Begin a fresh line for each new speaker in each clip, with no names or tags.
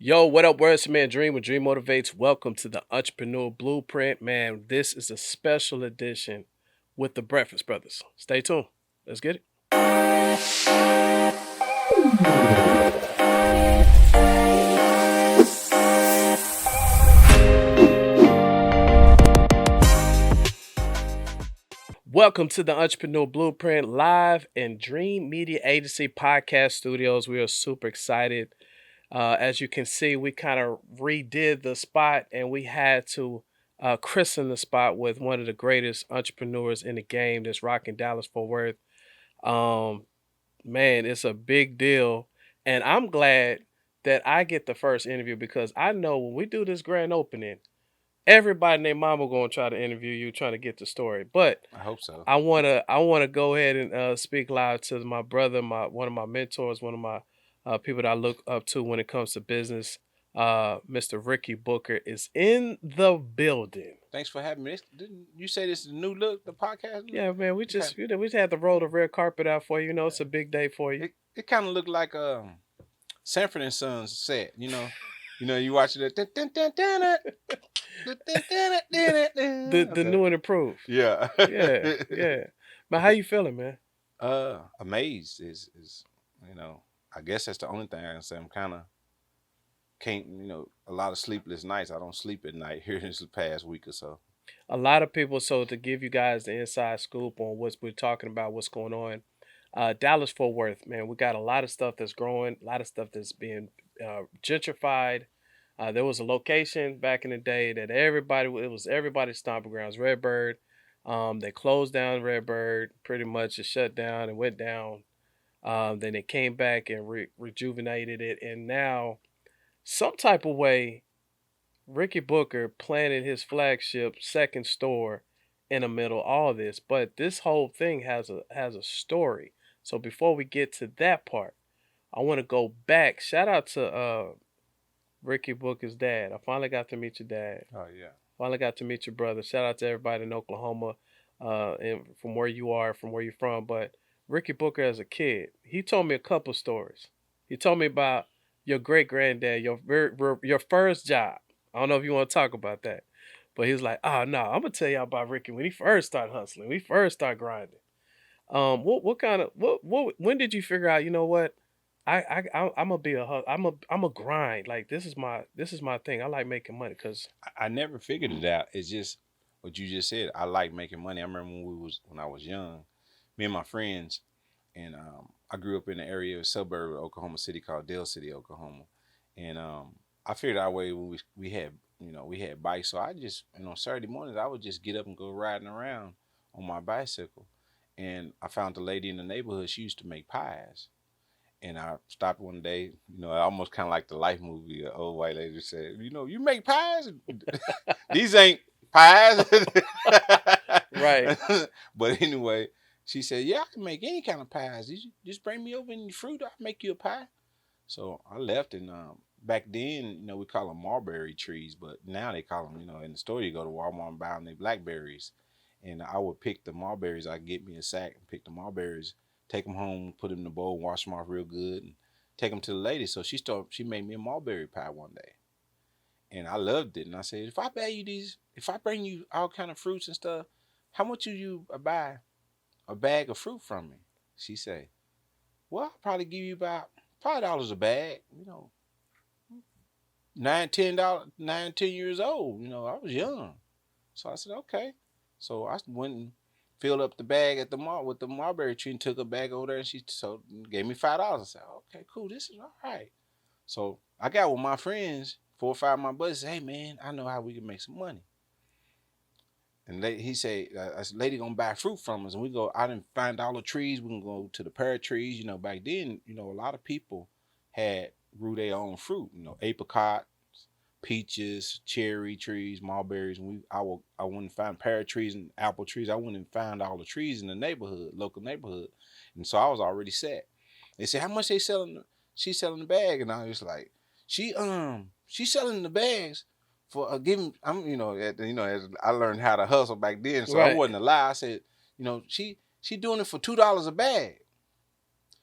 Yo, what up, words man? Dream with Dream Motivates. Welcome to the Entrepreneur Blueprint. Man, this is a special edition with the Breakfast Brothers. Stay tuned. Let's get it. Welcome to the Entrepreneur Blueprint live in Dream Media Agency podcast studios. We are super excited. As you can see, we kind of redid the spot and we had to christen the spot with one of the greatest entrepreneurs in the game that's rocking Dallas Fort Worth. Um, man, it's a big deal. And I'm glad that I get the first interview because I know when we do this grand opening, everybody and their mama gonna try to interview you, trying to get the story. But
I hope so.
I wanna go ahead and speak live to my brother, my one of my mentors, one of my people that I look up to when it comes to business. Mr. Rickey Booker is in the building.
Thanks for having me. Didn't you say this is a new look, the podcast look?
Yeah, man,
Okay.
we just had to roll the red carpet out for you. You know,
Yeah.
it's a big day for you.
It kind of looked like Sanford and Sons set. You watch it.
The
Okay.
new and improved.
Yeah.
Yeah, yeah. But how you feeling, man?
Amazed is I guess that's the only thing I can say. I'm kind of can't a lot of sleepless nights. I don't sleep at night here this past week or so.
A lot of people. So to give you guys the inside scoop on what we're talking about, what's going on, Dallas Fort Worth, man, we got a lot of stuff that's growing, a lot of stuff that's being gentrified. There was a location back in the day that it was everybody's stomping grounds, Redbird. They closed down Redbird, pretty much it shut down and went down. Then they came back and rejuvenated it, and now some type of way, Rickey Booker planted his flagship second store in the middle of all this. But this whole thing has a story. So before we get to that part, I want to go back. Shout out to Rickey Booker's dad. I finally got to meet your dad.
Oh yeah.
Finally got to meet your brother. Shout out to everybody in Oklahoma, and from where you are, from where you're from. But Rickey Booker as a kid, he told me a couple stories. He told me about your great granddad, your first job. I don't know if you want to talk about that, but he was like, "Oh no, I'm gonna tell y'all about Ricky when he first started hustling, when he first started grinding." What kind of what when did you figure out? You know what? I'm gonna be I'm a grind. Like this is my thing. I like making money because
I never figured it out. It's just what you just said. I like making money. I remember when I was young, me and my friends, and I grew up in an area, a suburb of Oklahoma City called Dale City, Oklahoma, and I figured out a way when we had we had bikes. So I just Saturday mornings I would just get up and go riding around on my bicycle, and I found a lady in the neighborhood. She used to make pies. And I stopped one day, almost kind of like the Life movie. An old white lady said, you make pies? These ain't pies.
right.
But anyway, she said, yeah, I can make any kind of pies. You just bring me over any fruit, I'll make you a pie. So I left, and back then, we call them mulberry trees, but now they call them, in the store you go to Walmart and buy them, they blackberries. And I would pick the mulberries. I'd get me a sack and pick the mulberries, take them home, put them in the bowl, wash them off real good, and take them to the lady. So she made me a mulberry pie one day, and I loved it. And I said, if I bring you all kind of fruits and stuff, how much would you buy a bag of fruit from me? She said, well, I'll probably give you about $5 a bag. 9, $10, 9, 10 years old. I was young, so I said okay. So I went and filled up the bag at the mall with the mulberry tree and took a bag over there, and she gave me $5. I said, okay, cool, this is all right. So I got with my friends, 4 or 5 of my buddies, said, hey man, I know how we can make some money. And he said, a lady gonna buy fruit from us, and we go out and find all the trees. We can go to the pear trees. Back then, a lot of people grew their own fruit. Apricot, peaches, cherry trees, mulberries. And I went and found pear trees and apple trees. I went and found all the trees in the neighborhood, local neighborhood. And so I was already set. They said, how much they selling? She's selling the bag. And I was like, she's selling the bags for giving. As I learned how to hustle back then. So I
Right.
wasn't a lie. I said, she doing it for $2 a bag.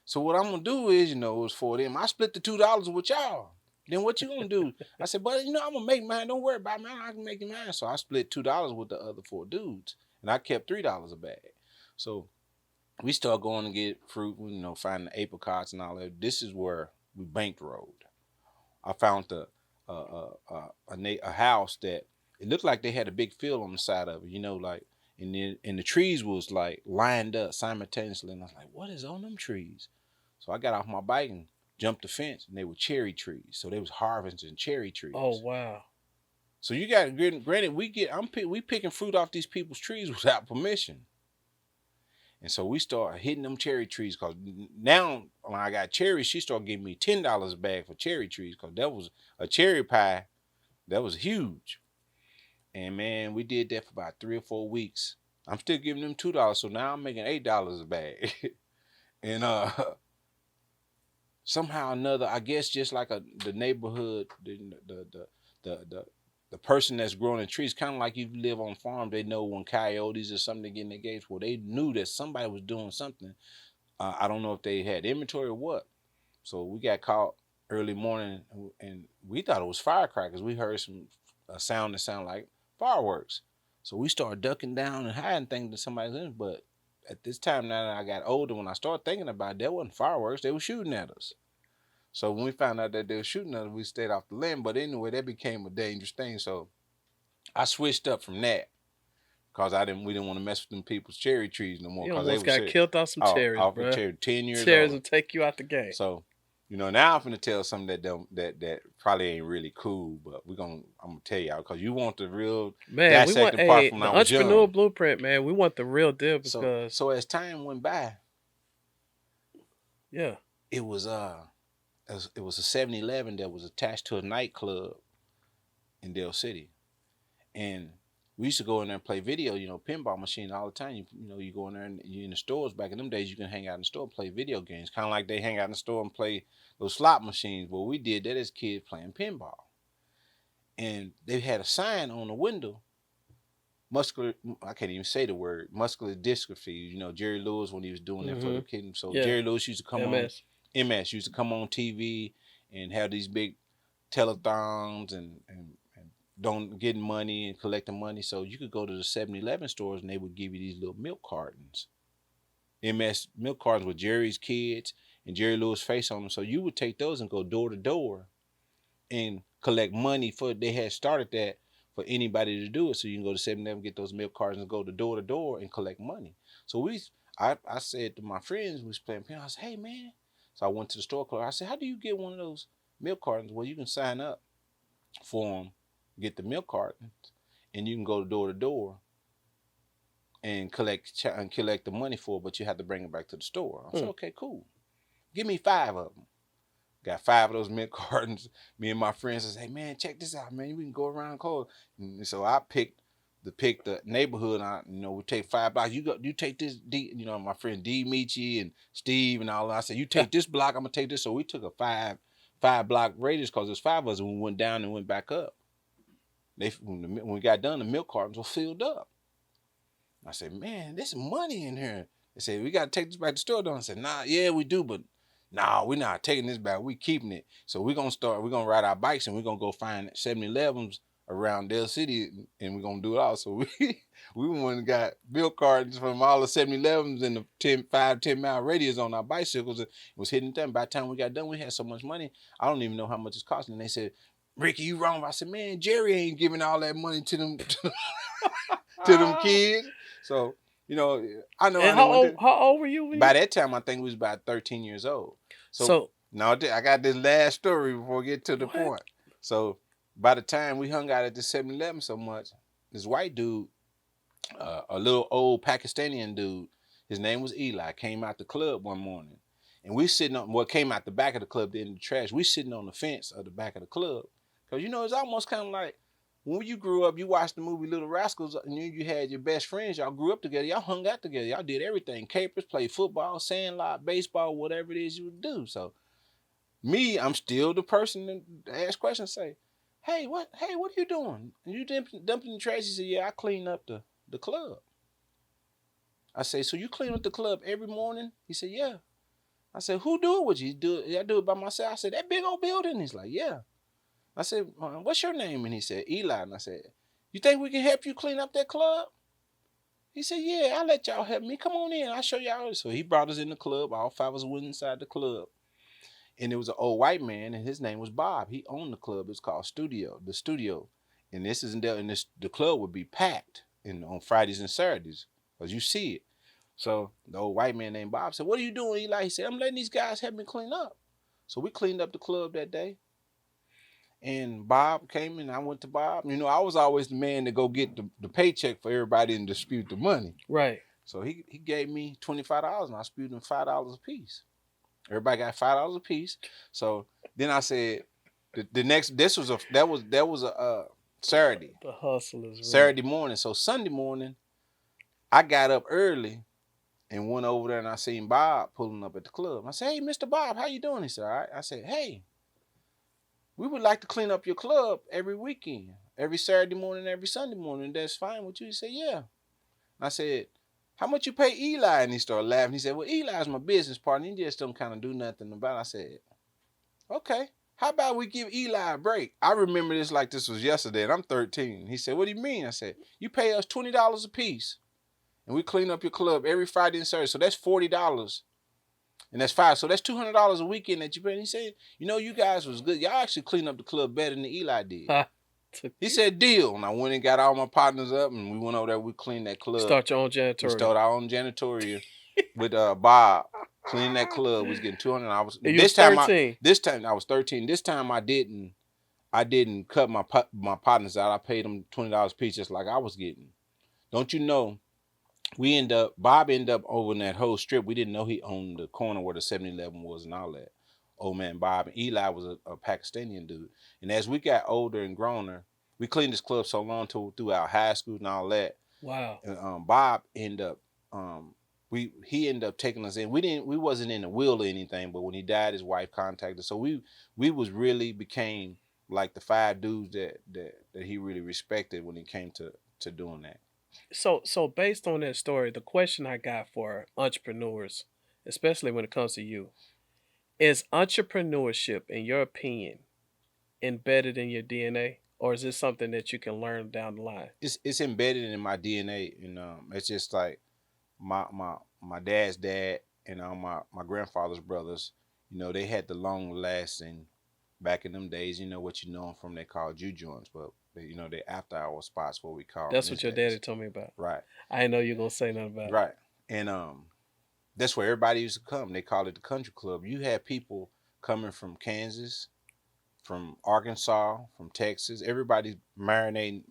So what I'm gonna do is, it was for them. I split the $2 with y'all. Then what you gonna do? I said, but I'm gonna make mine. Don't worry about mine. I can make mine. So I split $2 with the other 4 dudes, and I kept $3 a bag. So we start going to get fruit, finding the apricots and all that. This is where we bankrolled. I found a house that it looked like they had a big field on the side of it, like, and the trees was like lined up simultaneously, and I was like, what is on them trees? So I got off my bike and jumped the fence, and they were cherry trees. So they was harvesting cherry
Oh
trees.
wow.
So you got, granted, we picking fruit off these people's trees without permission. And so we start hitting them cherry trees, because now when I got cherries, she started giving me $10 a bag for cherry trees, because that was a cherry pie that was huge. And man, we did that for about 3 or 4 weeks. I'm still giving them $2, so now I'm making $8 a bag. And somehow or another, I guess just like the neighborhood, the person that's growing the trees, kind of like you live on farm, they know when coyotes or something get in their gates. Well, they knew that somebody was doing something. I don't know if they had inventory or what. So we got caught early morning, and we thought it was firecrackers. We heard a sound that sounded like fireworks. So we started ducking down and hiding, thinking that somebody's in. But at this time, now that I got older, when I started thinking about it, that wasn't fireworks. They were shooting at us. So when we found out that they were shooting at us, we stayed off the land. But anyway, that became a dangerous thing. So I switched up from that, because we didn't want to mess with them people's cherry trees no more,
You
because they
almost
were
got
serious.
killed off some
Oh,
cherries,
off a
bro.
cherry, 10 years
Cherries
old.
will take you out the game.
So, now I'm gonna tell something that probably ain't really cool, but I'm gonna tell y'all, because you want the real
Man, we want
dissecting part from
the
when I was
entrepreneur
young.
blueprint, man. We want the real deal
So
because
as time went by,
yeah.
it was a 7-Eleven that was attached to a nightclub in Dale City, and we used to go in there and play video, pinball machine all the time. You go in there and you in the stores. Back in them days, you can hang out in the store and play video games, kind of like they hang out in the store and play those slot machines. Well, we did that as kids playing pinball, and they had a sign on the window. I can't even say the word, muscular dystrophy. Jerry Lewis, when he was doing that for the kids. So
Yeah.
Jerry Lewis used to come
MS.
on, MS used to come on TV and have these big telethons and don't getting money and collecting money. So you could go to the 7-Eleven stores and they would give you these little milk cartons. MS milk cartons with Jerry's kids and Jerry Lewis' face on them. So you would take those and go door to door and collect money for, they had started that for anybody to do it. So you can go to 7-Eleven, get those milk cartons and go to door and collect money. So I said to my friends, we was playing piano, I said, hey man. So I went to the store clerk. I said, how do you get one of those milk cartons? Well, you can sign up for them, get the milk cartons, and you can go to door and collect the money for it, but you have to bring it back to the store. I said, okay, cool. Give me 5 of them. Got 5 of those milk cartons. Me and my friends said, hey man, check this out, man. We can go around cold. And so I picked the neighborhood out. We take 5 blocks. You take this D, my friend D Michi and Steve and all that. I said, you take this block, I'm gonna take this. So we took a 5 block radius, because there's 5 of us, and we went down and went back up. When we got done, the milk cartons were filled up. I said, man, there's some money in here. They said, we got to take this back to the store, don't I said, nah, yeah, we do, but nah, we're not taking this back. We keeping it. So we're going to ride our bikes and we're going to go find 7-Elevens around Dale City, and we're going to do it all. So we went and got milk cartons from all the 7-Elevens in the 10 mile radius on our bicycles. It was hitting them. By the time we got done, we had so much money, I don't even know how much it's costing. And they said, Ricky, you wrong. I said, man, Jerry ain't giving all that money to them to them kids. So, I know.
And how old were you?
By that time, I think we was about 13 years old. So now I got this last story before we get to the point. So by the time we hung out at the 7-Eleven so much, this white dude, a little old Pakistani dude, his name was Eli, came out the club one morning. And we came out the back of the club, in the trash. We sitting on the fence of the back of the club. Because, it's almost kind of like when you grew up, you watched the movie Little Rascals, and you had your best friends. Y'all grew up together. Y'all hung out together. Y'all did everything. Capers, played football, sandlot, baseball, whatever it is you would do. So me, I'm still the person to ask questions, say, hey, what are you doing? And you dumping the trash? He said, yeah, I clean up the club. I say, so you clean up the club every morning? He said, yeah. I said, who do it with you? I do it by myself. I said, that big old building? He's like, yeah. I said, what's your name? And he said, Eli. And I said, you think we can help you clean up that club? He said, yeah, I'll let y'all help me. Come on in. I'll show y'all. So he brought us in the club. All five of us went inside the club. And it was an old white man, and his name was Bob. He owned the club. It's called The Studio. And this isn't there, and the club would be packed on Fridays and Saturdays, because you see it. So the old white man named Bob said, what are you doing, Eli? He said, I'm letting these guys help me clean up. So we cleaned up the club that day. And Bob came and I went to Bob. You know, I was always the man to go get the paycheck for everybody and dispute the money.
Right.
So he gave me $25 and I disputed him $5 a piece. Everybody got $5 a piece. So then I said, the next that was a Saturday.
The hustle is real.
Saturday morning. So Sunday morning, I got up early and went over there and I seen Bob pulling up at the club. I said, hey, Mr. Bob, how you doing? He said, all right. I said, hey, we would like to clean up your club every weekend, every Saturday morning, every Sunday morning. That's fine with you? He said, yeah. I said, how much you pay Eli? And he started laughing. He said, well, Eli's my business partner. He just don't kind of do nothing about it. I said, okay. How about we give Eli a break? I remember this like this was yesterday, and I'm 13. He said, what do you mean? I said, you pay us $20 a piece, and we clean up your club every Friday and Saturday. So that's $40. And that's $5. So that's $200 a weekend that you pay. And he said, you know, you guys was good. Y'all actually cleaned up the club better than Eli did. He said, deal. And I went and got all my partners up, and we went over there. We cleaned that club.
Start your own janitorial.
We started our own janitorial with Bob. Cleaning that club. We was getting $200. This time I was 13. This time I didn't cut my partners out. I paid them $20 a piece just like I was getting. Don't you know? Bob ended up over in that whole strip. We didn't know he owned the corner where the 7-Eleven was and all that. Old man Bob. And Eli was a Pakistani dude. And as we got older and growner, we cleaned this club so long throughout high school and all that.
Wow.
And Bob ended up, he ended up taking us in. We wasn't in the will or anything, but when he died, his wife contacted us. So we was really became like the 5 dudes that he really respected when it came to doing that.
So based on that story, the question I got for entrepreneurs, especially when it comes to you, is entrepreneurship, in your opinion, embedded in your DNA, or is this something that you can learn down the line?
It's embedded in my DNA, and it's just like my dad's dad and my grandfather's brothers. You know, they had the long lasting back in them days. You know what you know them from? They called juke joints, but you know, they after hour spots, what we call.
That's what your daddy told me about.
Right.
I didn't know you were gonna say nothing about it.
Right. And that's where everybody used to come. They called it the country club. You had people coming from Kansas, from Arkansas, from Texas. Everybody's marinating,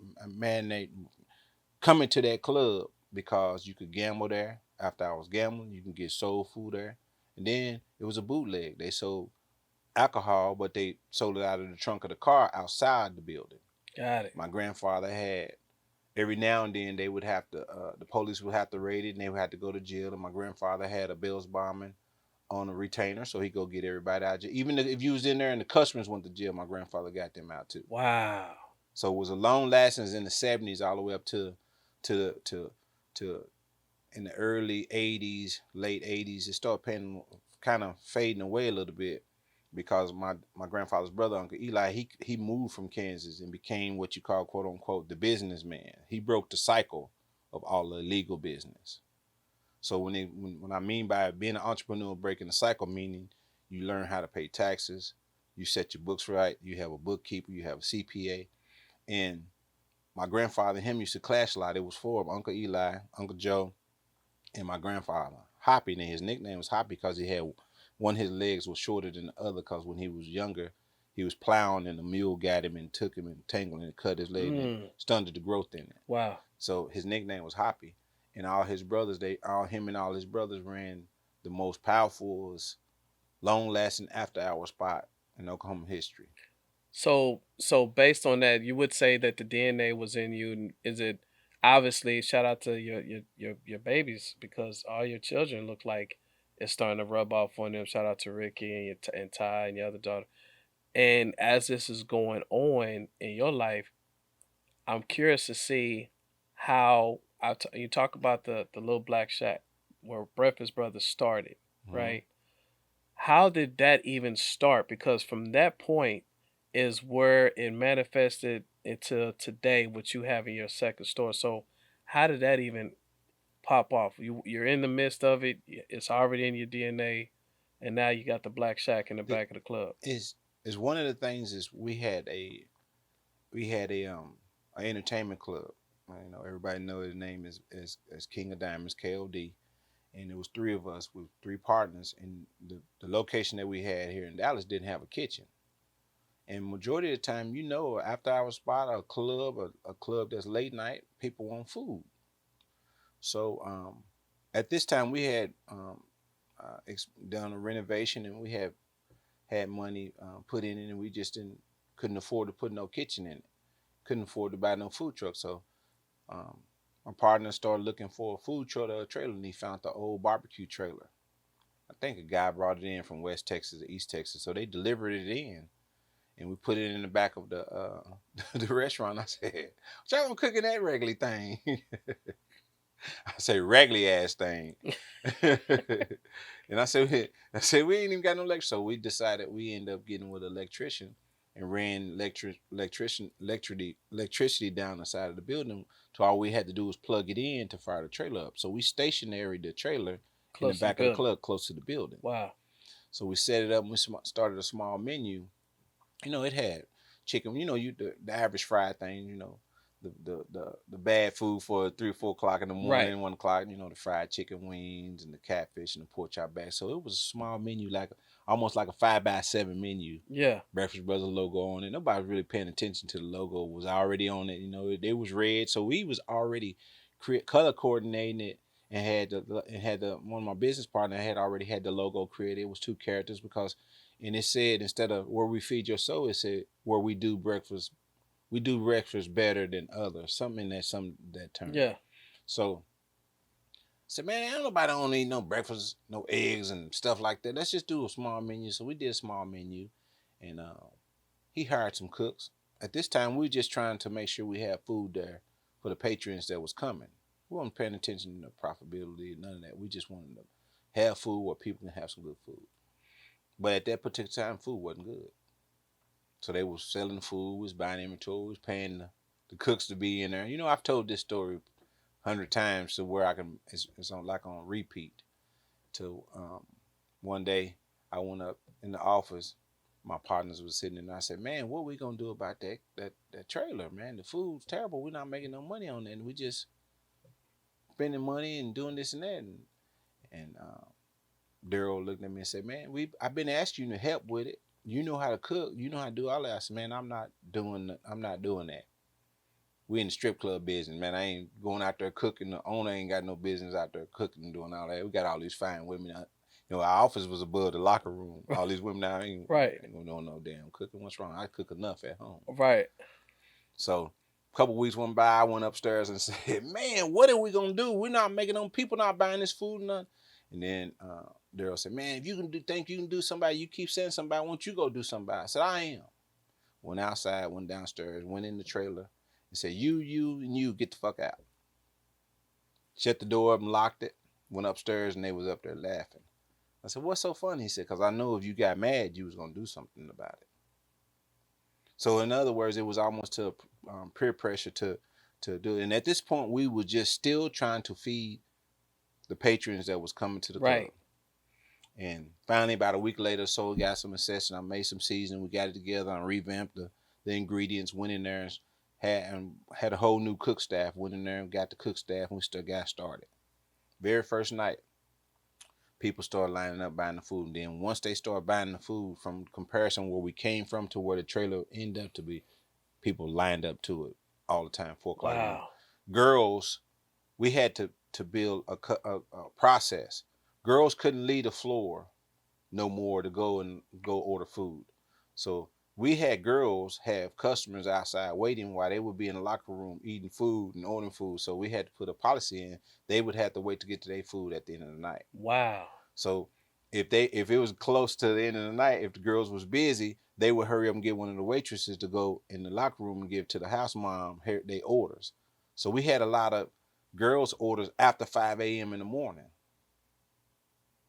coming to that club because you could gamble there. After I was gambling, you can get soul food there. And then it was a bootleg. They sold alcohol, but they sold it out of the trunk of the car outside the building.
Got it.
My grandfather had, every now and then they would have to, the police would have to raid it and they would have to go to jail. And my grandfather had a Bills bombing on a retainer, so he go get everybody out of jail. Even if you was in there and the customers went to jail, my grandfather got them out too.
Wow.
So it was a long lasting in the 70s all the way up to in the early 80s, late 80s. It started kind of fading away a little bit because my grandfather's brother, Uncle Eli, he moved from Kansas and became what you call, quote unquote, the businessman. He broke the cycle of all the illegal business. So when I mean by being an entrepreneur, breaking the cycle, meaning you learn how to pay taxes, you set your books right, you have a bookkeeper, you have a CPA. And my grandfather and him used to clash a lot. It was 4 of them, Uncle Eli, Uncle Joe, and my grandfather. Hoppy, and his nickname was Hoppy because he had one of his legs was shorter than the other because when he was younger, he was plowing and the mule got him and took him and tangled and cut his leg and stunted the growth in it.
Wow.
So his nickname was Hoppy. And all his brothers, him and all his brothers ran the most powerful, long-lasting after-hour spot in Oklahoma history.
So based on that, you would say that the DNA was in you. Is it obviously? Shout out to your babies because all your children look like it's starting to rub off on them. Shout out to Ricky and Ty and your other daughter. And as this is going on in your life, I'm curious to see how you talk about the little black shack where Breakfast Brothers started, right? How did that even start? Because from that point, is where it manifested into today, what you have in your second store. So, how did that even pop off? You're in the midst of it. It's already in your DNA, and now you got the Black Shack in the
The-
back of the club.
is one of the things is we had a entertainment club. You know, everybody know his name is King of Diamonds, KOD, and it was three of us with three partners. And the location that we had here in Dallas didn't have a kitchen. And majority of the time, you know, after hour spot, a club that's late night, people want food. So at this time, we had done a renovation, and we had money put in it, and we just didn't couldn't afford to put no kitchen in it. Couldn't afford to buy no food truck. So um, my partner started looking for a food truck or a trailer, and he found the old barbecue trailer. I think a guy brought it in from West Texas or East Texas, so they delivered it in, and we put it in the back of the the restaurant. I said, "What y'all gonna cook in that regular thing?" I say regular ass thing. And I said we ain't even got no electric. So we decided we end up getting with an electrician and ran electricity down the side of the building. To all we had to do was plug it in to fire the trailer up. So we stationary the trailer in the
Close to the
back of the
building.
club close to the building.
Wow.
So we set it up and we started a small menu. You know, it had chicken. You know, the average fried thing. You know, the bad food for 3 or 4 o'clock in the
Right.
morning, 1 o'clock. You know, the fried chicken wings and the catfish and the pork chop back. So it was a small menu, like almost like a 5x7 menu.
Yeah.
Breakfast Brothers logo on it. Nobody was really paying attention to the logo. It was already on it. You know, it was red, so we was already color coordinating it, and had the one of my business partner had already had the logo created. It was two characters because, and it said instead of where we feed your soul, it said where we do breakfast. We do breakfast better than others. Something in that term.
Yeah.
So I said, man, ain't nobody don't eat no breakfast, no eggs and stuff like that. Let's just do a small menu. So we did a small menu, and he hired some cooks. At this time, we were just trying to make sure we had food there for the patrons that was coming. We weren't paying attention to profitability, none of that. We just wanted to have food where people can have some good food. But at that particular time, food wasn't good. So they was selling food, was buying inventory, was paying the cooks to be in there. You know, I've told this story 100 times to where I can. It's on like on repeat. To one day, I went up in the office. My partners was sitting there, and I said, "Man, what we gonna do about that trailer, man? The food's terrible. We're not making no money on it, and we just spending money and doing this and that." And Daryl looked at me and said, "Man, I've been asking you to help with it. You know how to cook. You know how to do all that." I said, "Man, I'm not doing that. We in the strip club business, man. I ain't going out there cooking. The owner ain't got no business out there cooking and doing all that. We got all these fine women. You know, our office was above the locker room. All these women now
Right.
ain't gonna know no damn cooking. What's wrong? I cook enough at home."
Right.
So a couple weeks went by. I went upstairs and said, "Man, what are we gonna do? We're not making them people not buying this food and nothing." And then Daryl said, "Man, if you can think you can do somebody, you keep saying somebody. Why don't you go do somebody?" I said, "I am." Went outside, went downstairs, went in the trailer, and said, you, and you get the fuck out." Shut the door up and locked it. Went upstairs and they was up there laughing. I said, "What's so funny?" He said, "Because I know if you got mad, you was gonna do something about it." So in other words, it was almost to peer pressure to do it. And at this point, we were just still trying to feed the patrons that was coming to the club.
Right.
And finally, about a week later, so we got some accession. I made some seasoning. We got it together and revamped the ingredients. Went in there and had a whole new cook staff. Went in there and got the cook staff, and we still got started. Very first night, people started lining up buying the food. And then once they started buying the food, from comparison where we came from to where the trailer ended up to be, people lined up to it all the time, 4 o'clock in the morning.
Wow.
Girls, we had to build a process. Girls couldn't leave the floor no more to go order food. So we had girls have customers outside waiting while they would be in the locker room eating food and ordering food. So we had to put a policy in. They would have to wait to get to their food at the end of the night.
Wow.
So if it was close to the end of the night, if the girls was busy, they would hurry up and get one of the waitresses to go in the locker room and give to the house mom their orders. So we had a lot of girls orders after 5 a.m. in the morning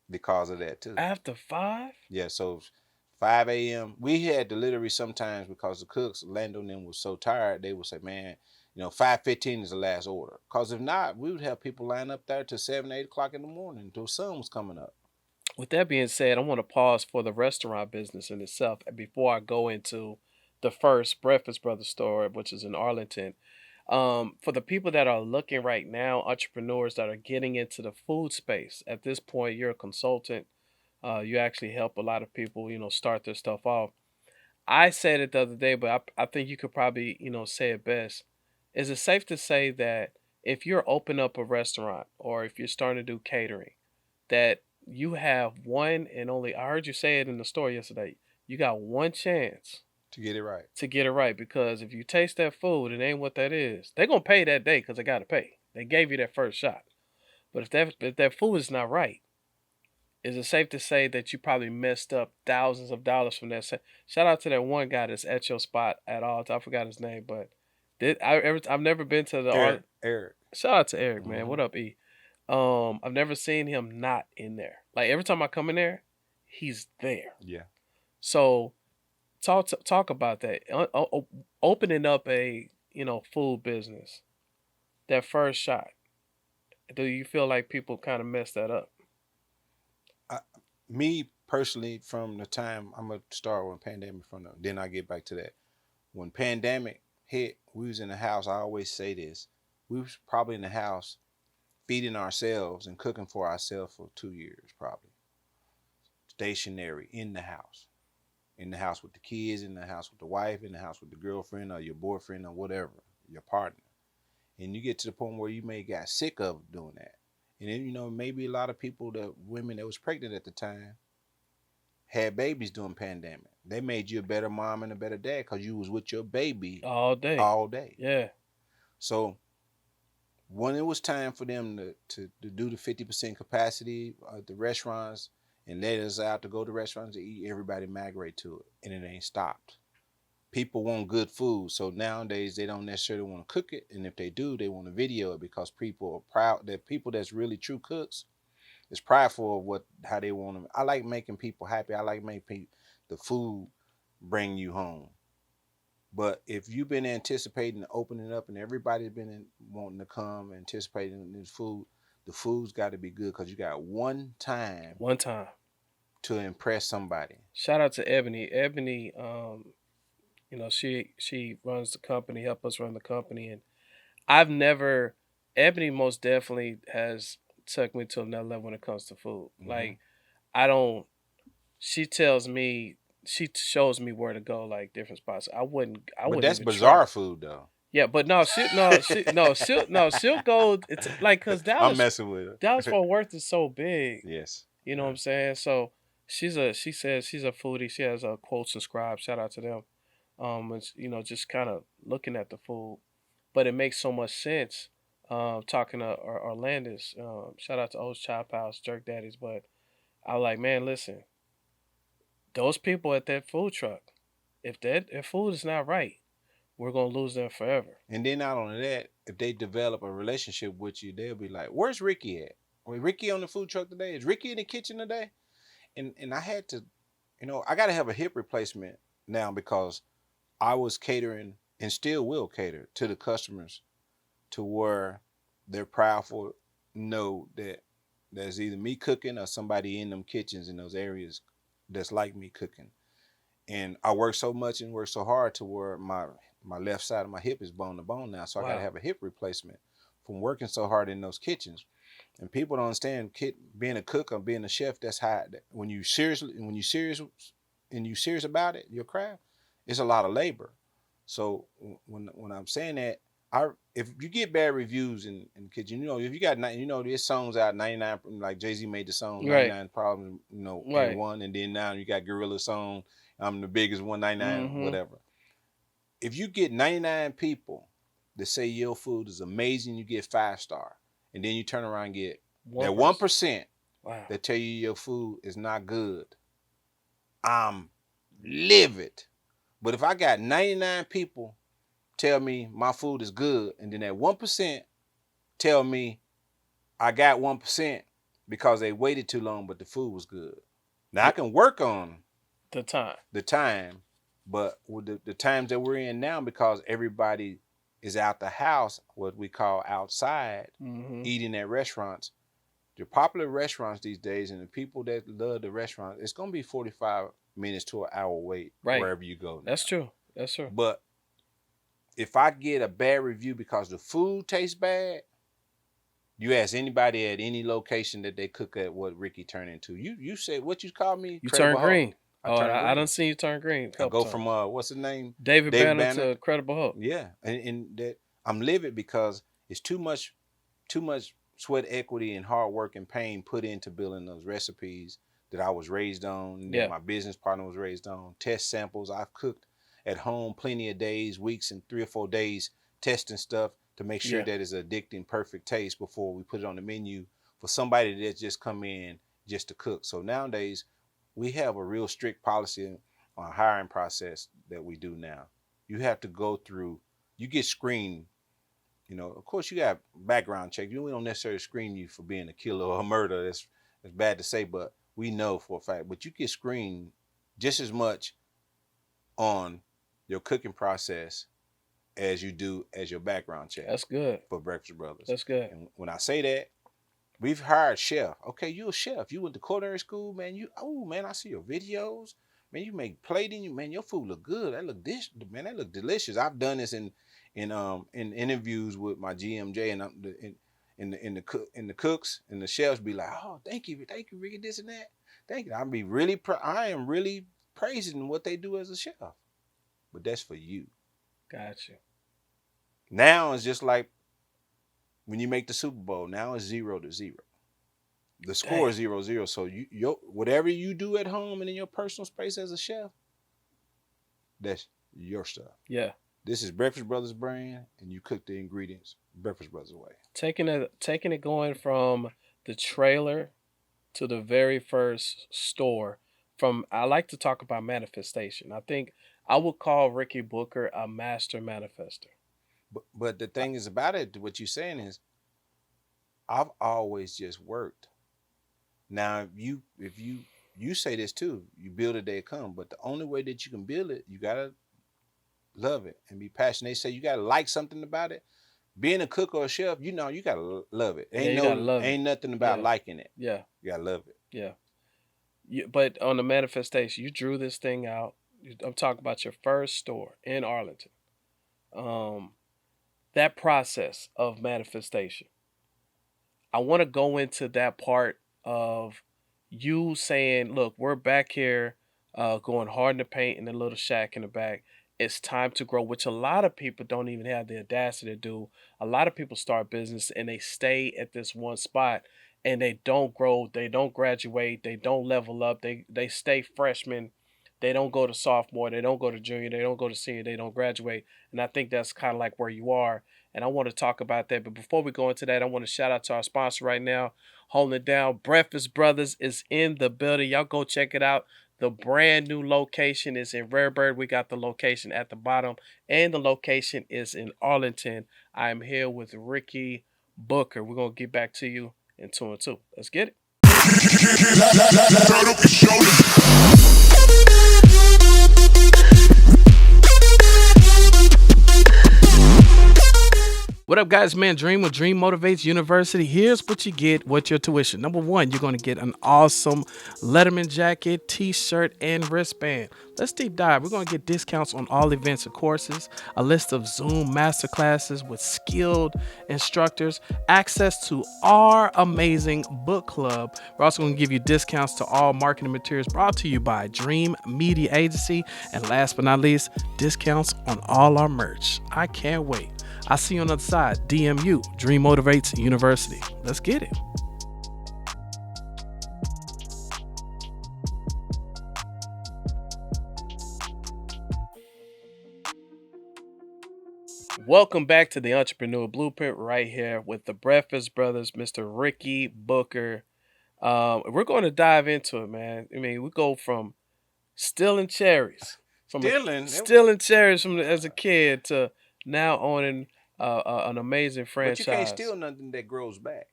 because of that too.
After 5?
Yeah, so 5 a.m. We had to literally sometimes, because the cooks, Lando and them, was so tired, they would say, man, 5:15 is the last order. Because if not, we would have people line up there till 7, 8 o'clock in the morning until the sun was coming up.
With that being said, I want to pause for the restaurant business in itself before I go into the first Breakfast Brothers store, which is in Arlington. For the people that are looking right now, entrepreneurs that are getting into the food space, at this point, you're a consultant. You actually help a lot of people, start their stuff off. I said it the other day, but I think you could probably, say it best. Is it safe to say that if you're open up a restaurant or if you're starting to do catering, that you have one and only, I heard you say it in the store yesterday, you got one chance
To get it right.
to get it right because if you taste that food and ain't what that is, they're gonna pay that day because they gotta pay. They gave you that first shot. But if that food is not right, is it safe to say that you probably messed up thousands of dollars from that? Shout out to that one guy that's at your spot at all. I forgot his name, but I've never been to the art.
Eric.
Shout out to Eric, man.
Mm-hmm.
What up, E? I've never seen him not in there. Like every time I come in there, he's there.
Yeah.
So talk about that. Opening up a food business. That first shot. Do you feel like people kind of messed that up?
I, Me personally, from the time I'm gonna start when pandemic then I get back to that. When pandemic hit, we was in the house. I always say this. We was probably in the house feeding ourselves and cooking for ourselves for 2 years, probably. Stationary in the house. In the house with the kids, in the house with the wife, in the house with the girlfriend or your boyfriend or whatever, your partner. And you get to the point where you may got sick of doing that. And then, maybe a lot of people, the women that was pregnant at the time, had babies during pandemic. They made you a better mom and a better dad because you was with your baby
All day.
all day.
Yeah.
So when it was time for them to do the 50% capacity at the restaurants and let us out to go to restaurants to eat, everybody migrate to it, and it ain't stopped. People want good food, so nowadays they don't necessarily want to cook it, and if they do, they want to video it because people are proud. That people that's really true cooks is prideful of how they want them. I like making people happy. I like making the food bring you home. But if you've been anticipating opening up and everybody's been wanting to come anticipating this food, the food's got to be good because you got one time
One time.
to impress somebody.
Shout out to Ebony. Ebony, she runs the company, help us run the company, and I've never. Ebony most definitely has took me to another level when it comes to food.
Mm-hmm.
Like I don't. She tells me. She shows me where to go, like different spots. I wouldn't. I
But
wouldn't
that's
even try.
bizarre food though.
Yeah, but no, she'll go. It's like because
I'm
Dallas
messing with
Dallas
her.
Fort Worth is so big.
Yes.
You know what
Yeah.
I'm saying? So she says she's a foodie. She has quotes and scribes. Shout out to them. It's, just kind of looking at the food, but it makes so much sense. Talking to Orlandis. Shout out to O's Chop House, Jerk Daddies. But I like, man, listen, those people at that food truck, if food is not right, we're gonna lose them forever.
And then not only that, if they develop a relationship with you, they'll be like, "Where's Ricky at? Well, Ricky on the food truck today? Is Ricky in the kitchen today?" And I had to, I got to have a hip replacement now because I was catering and still will cater to the customers to where they're proud for know that there's either me cooking or somebody in them kitchens in those areas that's like me cooking. And I work so much and work so hard to where my left side of my hip is bone to bone now, so I got to
Wow.
have a hip replacement from working so hard in those kitchens. And people don't understand being a cook or being a chef. That's how when you serious about it, your craft, it's a lot of labor. So when I'm saying that, if you get bad reviews in the kitchen, if you got this song's out 99, like Jay-Z made the song
Right.
99 Problems, and
Right.
one, and then now you got Gorilla song, I'm the biggest 199,
Mm-hmm.
whatever. If you get 99 people that say your food is amazing, you get 5 star, and then you turn around and get
One
that
person.
1%
Wow.
that tell you your food is not good, I'm livid. But if I got 99 people tell me my food is good, and then that 1% tell me I got 1% because they waited too long, but the food was good. Now I can work on
The time.
the time. But with the times that we're in now, because everybody is out the house, what we call outside,
Mm-hmm.
eating at restaurants, the popular restaurants these days and the people that love the restaurant, it's going to be 45 minutes to an hour wait
Right.
wherever you go
That's
now.
true. That's true.
But if I get a bad review because the food tastes bad, you ask anybody at any location that they cook at what Ricky turned into. You said what you call me?
You turn
Credible Hulk.
green.
I
Oh,
turn
I done
green.
seen you turn green a
I
couple
go from
times.
what's his name?
David
David
Banner
Banner.
to Credible Hook.
Yeah. And that I'm livid because it's too much sweat equity and hard work and pain put into building those recipes that I was raised on, that
Yeah.
my business partner was raised on. Test samples. I've cooked at home plenty of days, weeks, and 3 or 4 days testing stuff to make sure
Yeah.
that it's addicting, perfect taste before we put it on the menu for somebody that just come in just to cook. So nowadays we have a real strict policy on hiring process that we do now. You have to go through, you get screened. Of course, you got background check. We don't necessarily screen you for being a killer or a murderer. That's bad to say, but we know for a fact. But you get screened just as much on your cooking process as you do as your background check
That's good.
for Breakfast Brothers.
That's good.
And when I say that, we've hired chef. Okay, you a chef. You went to culinary school, man. Man, I see your videos. Man, you make plating. Man, your food look good. That look delicious. I've done this in interviews with my GMJ and in the cooks and the chefs be like, oh, thank you, Ricky, this and that. Thank you. I am really praising what they do as a chef. But that's for you.
Got you.
Now it's just like when you make the Super Bowl. Now it's 0-0. The score is 0-0. So whatever you do at home and in your personal space as a chef, that's your stuff.
Yeah.
This is Breakfast Brothers brand, and you cook the ingredients Breakfast Brothers way.
Taking it going from the trailer to the very first store. I like to talk about manifestation. I think I would call Rickey Booker a master manifester.
But the thing is about it, what you're saying is, I've always just worked. Now, if you say this too, you build it, they come. But the only way that you can build it, you gotta love it and be passionate. They say you gotta like something about it. Being a cook or a chef, you gotta love it.
Yeah, you gotta love it.
Ain't nothing about liking it.
Yeah.
You gotta love it.
Yeah. But on the manifestation, you drew this thing out. I'm talking about your first store in Arlington. That process of manifestation. I want to go into that part of you saying, look, we're back here going hard in the paint in the little shack in the back. It's time to grow, which a lot of people don't even have the audacity to do. A lot of people start business and they stay at this one spot and they don't grow, they don't graduate, they don't level up, they stay freshmen, they don't go to sophomore, they don't go to junior, they don't go to senior, they don't graduate. And I think that's kind of like where you are. And I want to talk about that. But before we go into that, I want to shout out to our sponsor right now, holding it down. Breakfast Brothers is in the building. Y'all go check it out. The brand new location is in Rare Bird. We got the location at the bottom, and the location is in Arlington. I am here with Rickey Booker. We're going to get back to you in 2 and 2. Let's get it. What up, guys? Man, Dream with Dream Motivates University. Here's what you get with your tuition. Number one, you're going to get an awesome Letterman jacket, t-shirt, and wristband. Let's deep dive. We're going to get discounts on all events and courses, a list of Zoom masterclasses with skilled instructors, access to our amazing book club. We're also going to give you discounts to all marketing materials brought to you by Dream Media Agency. And last but not least, discounts on all our merch. I can't wait. I'll see you on the other side. DMU, Dream Motivates University. Let's get it. Welcome back to the Entrepreneur Blueprint right here with the Breakfast Brothers, Mr. Rickey Booker. We're going to dive into it, man. I mean, we go from stealing cherries, stealing cherries as a kid to now owning an amazing franchise.
But you can't steal nothing that grows back.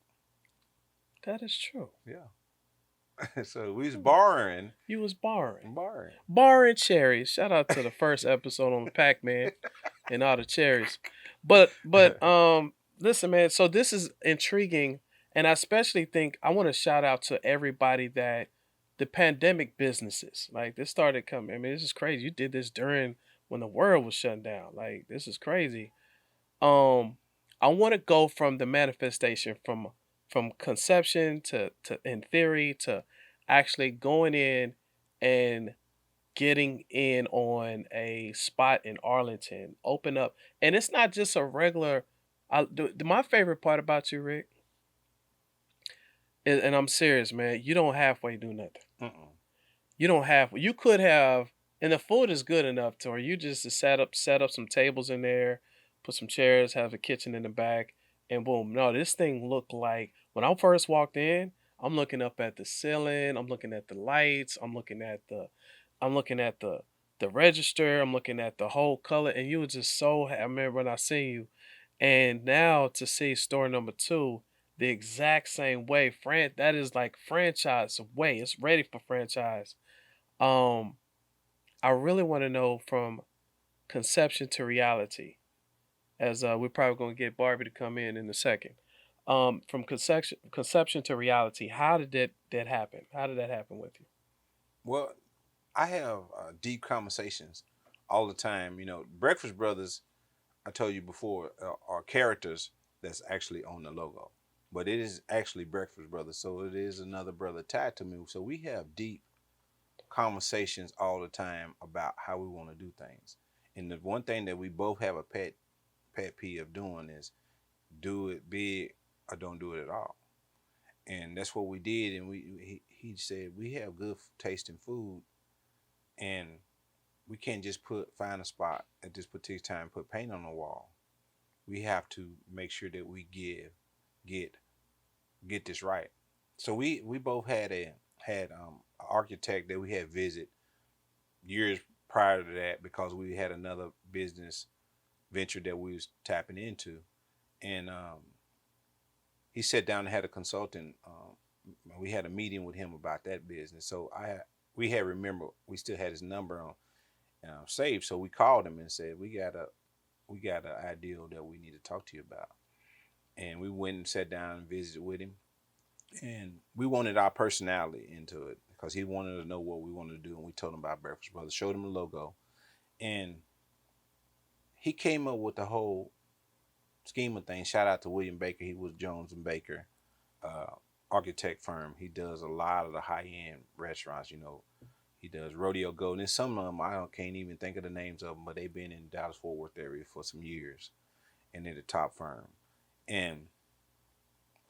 That is true.
Yeah. So we was
Hmm.
borrowing,
You was borrowing.
borrowing.
Borrowing cherries. Shout out to the first episode on the Pac-Man and all the cherries. But listen, man, so this is intriguing. And I especially think I want to shout out to everybody that the pandemic businesses. Like this started coming. I mean, this is crazy. You did this during when the world was shutting down. Like this is crazy. Um, I want to go from the manifestation from conception to in theory to actually going in and getting in on a spot in Arlington, open up, and it's not just a regular. My favorite part about you, Rick, and I'm serious, man. You don't halfway do nothing.
Mm-mm.
You don't have. You could have, and the food is good enough to where you just set up some tables in there, put some chairs, have a kitchen in the back, and boom. No, this thing looked like when I first walked in. I'm looking up at the ceiling. I'm looking at the lights. I'm looking at the register. I'm looking at the whole color, and you were just so. I remember when I seen you, and now to see store number two the exact same way. That is like franchise way. It's ready for franchise. um, I really want to know from conception to reality, as we're probably going to get Barbie to come in a second. From conception to reality, how did that happen? How did that happen with you?
Well, I have deep conversations all the time. You know, Breakfast Brothers, I told you before, are characters that's actually on the logo, but it is actually Breakfast Brothers. So it is another brother tied to me. So we have deep conversations all the time about how we want to do things. And the one thing that we both have a pet peeve of doing is do it big or don't do it at all. And that's what we did. And he said we have good tasting food, and we can't just find a spot at this particular time put paint on the wall. We have to make sure that we get get this right. So we both had an architect that we had visit years prior to that because we had another business venture that we was tapping into, and he sat down and had a consultant. We had a meeting with him about that business. So we had remember we still had his number on saved. So we called him and said we got an ideal that we need to talk to you about. And we went and sat down and visited with him. And we wanted our personality into it because he wanted to know what we wanted to do. And we told him about Breakfast Brothers, showed him the logo. And he came up with the whole scheme of things. Shout out to William Baker. He was Jones and Baker uh, architect firm. He does a lot of the high end restaurants. You know, he does Rodeo Gold, and some of them can't even think of the names of them, but they've been in Dallas Fort Worth area for some years, and they're the top firm. And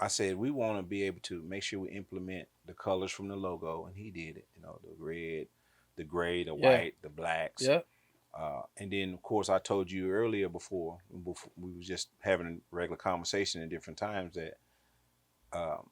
I said we want to be able to make sure we implement the colors from the logo, and he did it. You know, the red, the gray, the
Yeah,
white, the blacks.
yeah,
And then, of course, I told you earlier before we was just having a regular conversation at different times that um,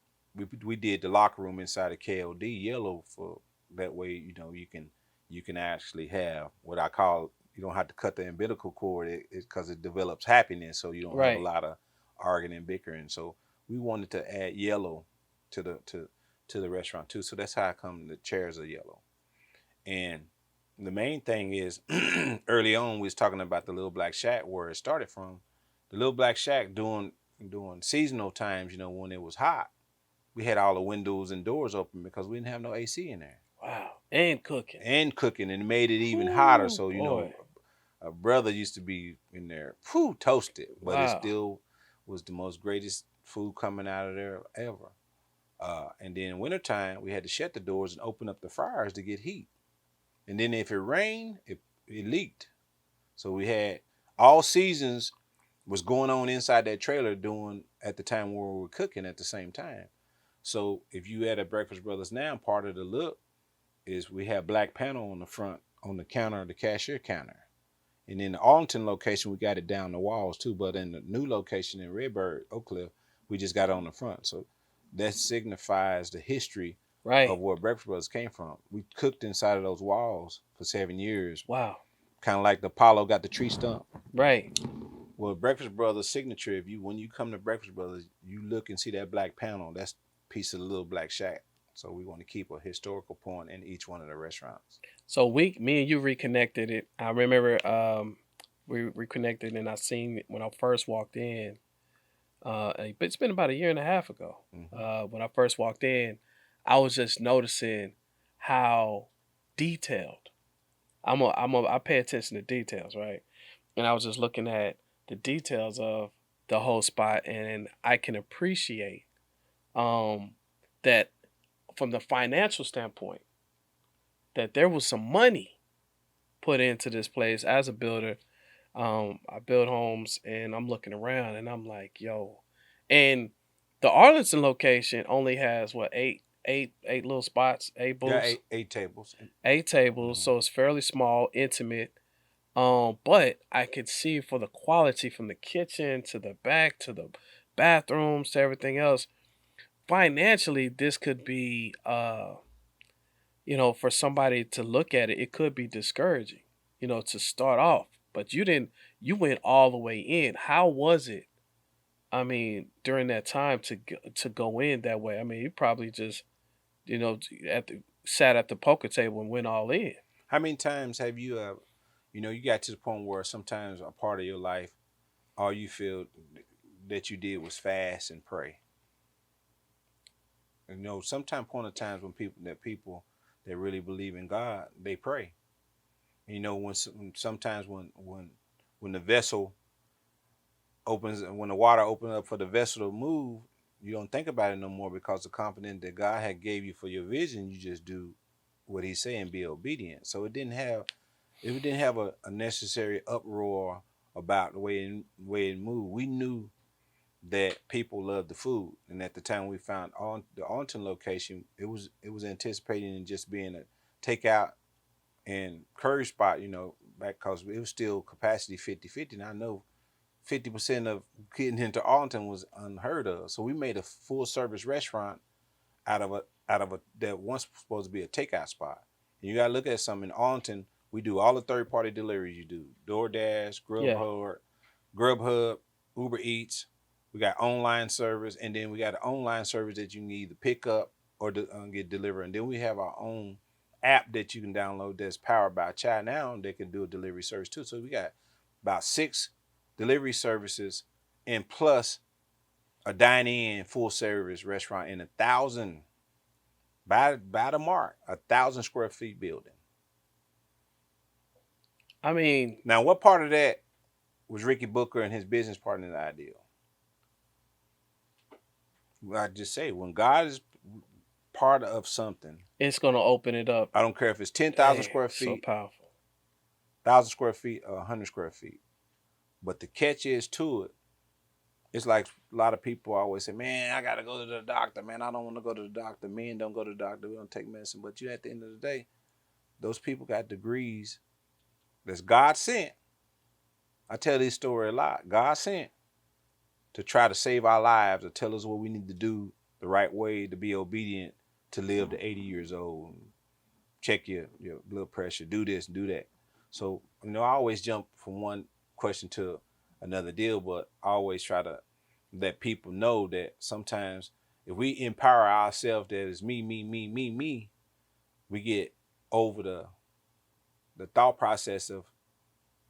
we did the locker room inside of KOD yellow for that way. You know, you can actually have what I call you don't have to cut the umbilical cord because it develops happiness, so you don't have a
right.
lot of arguing and bickering. So we wanted to add yellow to the restaurant too. So that's how I come the chairs are yellow. And the main thing is early on we was talking about the little black shack where it started from. The little black shack during seasonal times, you know, when it was hot, we had all the windows and doors open because we didn't have no AC in there.
Wow, and cooking.
And cooking and it made it even hotter.
Ooh,
So, you
boy.
know, a brother used to be in there, whew, toasted, but it
Wow.
still was the most greatest food coming out of there ever. And then in wintertime, we had to shut the doors and open up the fryers to get heat. And then if it rained, it leaked. So we had all seasons was going on inside that trailer doing at the time where we were cooking at the same time. So if you at a Breakfast Brothers now, part of the look is we have black panel on the front on the counter, the cashier counter. And in the Arlington location, we got it down the walls too. But in the new location in Redbird, Oak Cliff, we just got it on the front. So that signifies the history of
Right.
where Breakfast Brothers came from. We cooked inside of those walls for 7 years,
Wow.
kind of like the Apollo got the tree stump.
Right.
Well, Breakfast Brothers signature. If you when you come to Breakfast Brothers, you look and see that black panel. That's a piece of the little black shack So we want to keep a historical point in each one of the restaurants.
So me and you reconnected it. I remember we reconnected and I seen it when I first walked in. It's been about a year and a half ago.
Hmm.
When I first walked in, I was just noticing how detailed. I pay attention to details, right? And I was just looking at the details of the whole spot, and I can appreciate um that from the financial standpoint that there was some money put into this place as a builder. I build homes and I'm looking around and I'm like, yo, and the Arlington location only has what eight little spots, eight
Yeah,
booths,
eight tables.
eight tables,
Mhm.
so it's fairly small, intimate. But I could see for the quality from the kitchen to the back to the bathrooms to everything else. Financially, this could be for somebody to look at it, it could be discouraging, to start off. But you went all the way in. How was it? I mean, during that time to go in that way. I mean, you probably just, sat at the poker table and went all in.
How many times have you, you got to the point where sometimes a part of your life, all you feel that you did was fast and pray. Sometimes point of times when people that really believe in God, they pray. Sometimes when the vessel opens, when the water opens up for the vessel to move, you don't think about it no more because the confidence that God had gave you for your vision, you just do what He's saying, be obedient. So it didn't have a necessary uproar about the way it moved. We knew that people loved the food, and at the time we found on the Arlington location, it was anticipating in just being a takeout and curry spot, back because it was still capacity 50-50. And I know 50% of getting into Arlington was unheard of. So we made a full service restaurant out of a that once was supposed to be a takeout spot. And you gotta look at something in Arlington. We do all the third party deliveries. You do DoorDash,
Yeah.
Grubhub, Uber Eats. We got online service, and then we got an online service that you can either pick up or get delivered. And then we have our own app that you can download that's powered by China now that can do a delivery service too. So we got about 6 delivery services and plus a dine-in full service restaurant in 1,000 by the mark, 1,000 square feet building.
I mean,
Now, what part of that was Rickey Booker and his business partner the ideal? I just say when God is part of something,
it's gonna open it up.
I don't care if it's 10,000
Man,
square
so
feet,
powerful.
1,000 square feet, or 100 square feet. But the catch is to it. It's like a lot of people always say, "Man, I gotta go to the doctor. Man, I don't want to go to the doctor. Men don't go to the doctor. We don't take medicine." But at the end of the day, those people got degrees that's God sent. I tell this story a lot. God sent to try to save our lives, to tell us what we need to do the right way to be obedient to live to 80 years old. Check your blood pressure, do this, do that. So, I always jump from one question to another deal, but I always try to let people know that sometimes if we empower ourselves that is me, me, me, me, me, we get over the thought process of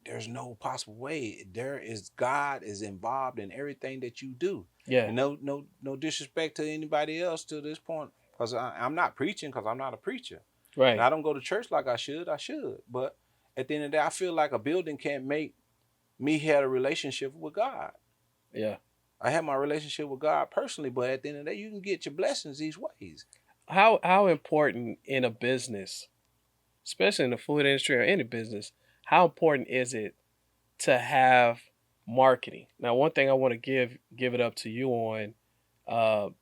there's no possible way. There is God is involved in everything that you do.
Yeah.
And no disrespect to anybody else to this point, because I'm not preaching because I'm not a preacher, and
Right.
I don't go to church like I should. But at the end of the day, I feel like a building can't make me have a relationship with God.
Yeah.
I have my relationship with God personally, but at the end of the day, you can get your blessings these ways.
How important in a business, especially in the food industry or any business, how important is it to have marketing? Now, one thing I want to give it up to you on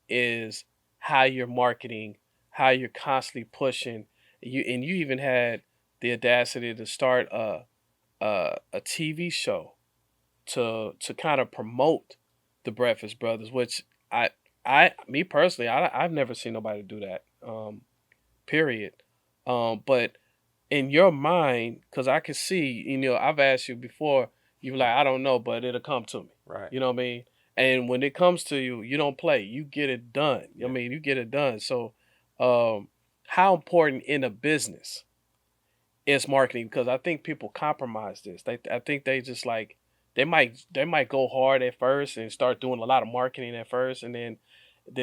is how you're marketing, how you're constantly pushing. You even had the audacity to start a TV show to kind of promote the Breakfast Brothers, which I me personally, I've never seen nobody do that. Period. But in your mind, because I can see, I've asked you before, you were like, I don't know, but it'll come to me.
Right.
You know what I mean? And when it comes to you, you don't play. You get it done. I
Yeah.
mean, you get it done. So How important in a business is marketing? Because I think people compromise this. I think they just like they might go hard at first and start doing a lot of marketing at first, and then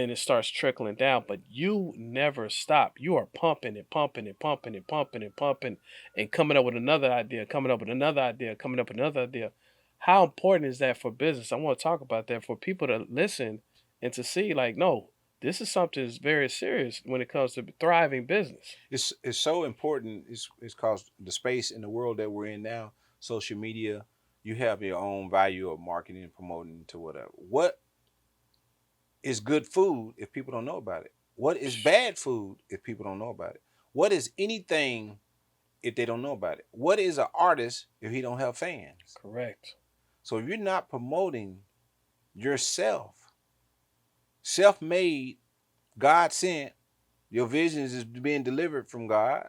it starts trickling down. But you never stop. You are pumping and pumping and pumping and pumping and pumping and coming up with another idea, coming up with another idea, coming up with another idea. How important is that for business? I want to talk about that for people to listen and to see like, no, this is something that's very serious when it comes to thriving business.
It's so important. It's cause the space in the world that we're in now, social media, you have your own value of marketing and promoting to whatever. What is good food if people don't know about it? What is bad food if people don't know about it? What is anything if they don't know about it? What is an artist if he don't have fans?
Correct.
So if you're not promoting yourself, self-made, God sent, your visions is being delivered from God,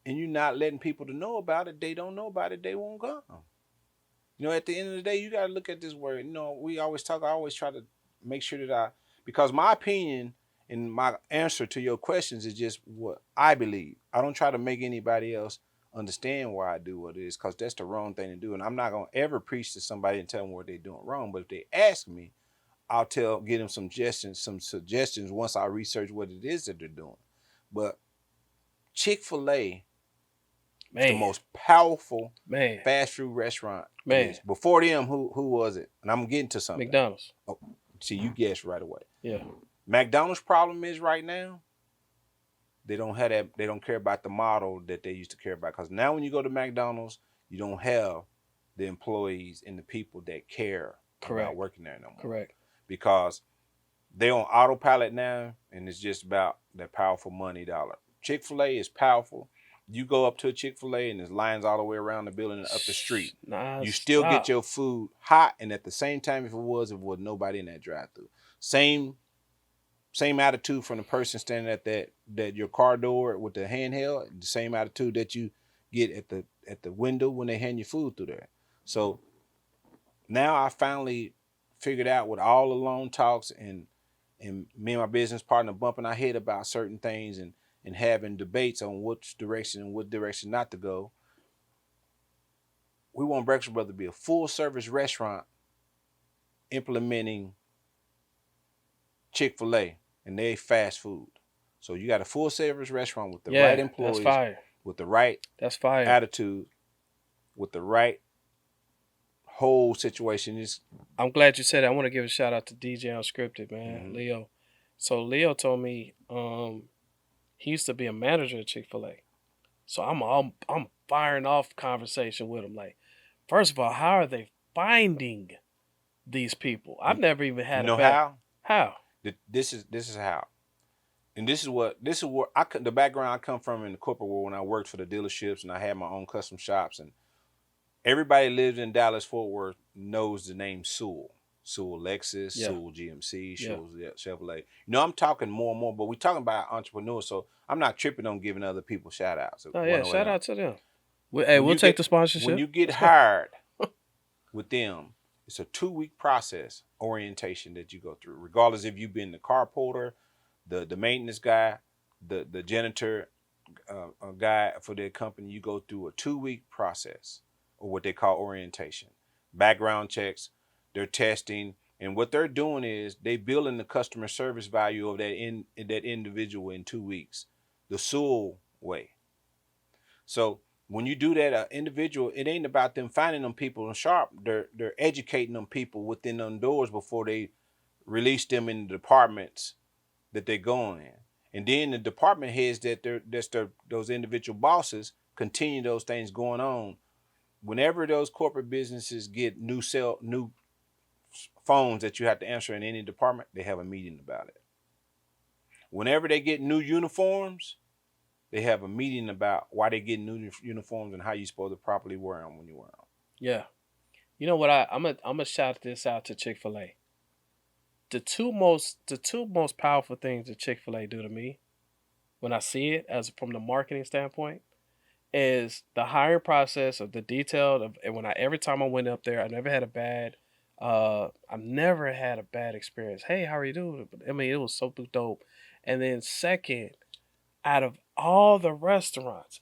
and you're not letting people to know about it, they don't know about it, they won't come. At the end of the day, you got to look at this word. We always talk, I always try to make sure that because my opinion and my answer to your questions is just what I believe. I don't try to make anybody else understand why I do what it is, because that's the wrong thing to do. And I'm not going to ever preach to somebody and tell them what they're doing wrong. But if they ask me, I'll give them some suggestions once I research what it is that they're doing. But Chick-fil-A is the
Man,
most powerful
man,
fast food restaurant it
man.
is. Before them, who was it? And I'm getting to something.
McDonald's.
Oh, see, you guessed right away.
Yeah.
McDonald's problem is right now, they don't have that. They don't care about the model that they used to care about. Because now when you go to McDonald's, you don't have the employees and the people that care about
Correct.
working there no more.
Correct.
Because they on autopilot now, and it's just about that powerful money dollar. Chick-fil-A is powerful. You go up to a Chick-fil-A and there's lines all the way around the building and up the street.
Nah,
You still get
stop.
your food hot, and at the same time, if it was nobody in that drive-through. Same attitude from the person standing at that your car door with the handheld. The same attitude that you get at the window when they hand you food through there. So now I finally figured out with all the long talks and me and my business partner bumping our head about certain things and having debates on which direction and what direction not to go. We want Breakfast Brother to be a full service restaurant implementing Chick-fil-A, and they fast food. So you got a full service restaurant with the right
Yeah, that's
employees,
fire.
with the right
That's fire.
attitude, with the right whole situation.
I'm glad you said that. I want to give a shout out to DJ Unscripted, man,
Mhm.
Leo. So Leo told me he used to be a manager at Chick-fil-A. So I'm firing off conversation with him. Like, first of all, how are they finding these people? I've
You,
never even
you
had a
know
bad.
how?
How?
This is how. And this is where the background I come from in the corporate world when I worked for the dealerships and I had my own custom shops, and everybody lives in Dallas Fort Worth knows the name Sewell. Sewell Lexus,
Yeah.
Sewell GMC,
Yeah.
Sewell Chevrolet. I'm talking more and more, but we're talking about entrepreneurs, so I'm not tripping on giving other people shout outs.
Oh yeah.
One way or
Shout
another.
out to them. Hey,
When
we'll
you
take the
get when
sponsorship.
you get
Let's go.
hired with them, it's a 2-week process orientation that you go through, regardless if you've been the car porter, the maintenance guy, the janitor guy for their company. You go through a 2-week process, or what they call orientation, background checks, they're testing, and what they're doing is they building the customer service value of that individual in 2 weeks, the Sewell way. So when you do that, individual, it ain't about them finding them people in sharp. They're educating them people within them doors before they release them in the departments that they're going in. And then the department heads those individual bosses continue those things going on. Whenever those corporate businesses get new phones that you have to answer in any department, they have a meeting about it. Whenever they get new uniforms, they have a meeting about why they get new uniforms and how you're supposed to properly wear them when you wear them.
Yeah. You know what? I'm gonna shout this out to Chick-fil-A. The two most powerful things that Chick-fil-A do to me when I see it as from the marketing standpoint is the hiring process of the detail of, and when I every time I went up there, I've never had a bad experience. Hey, how are you doing? I mean, it was so dope. And then second, Out of all the restaurants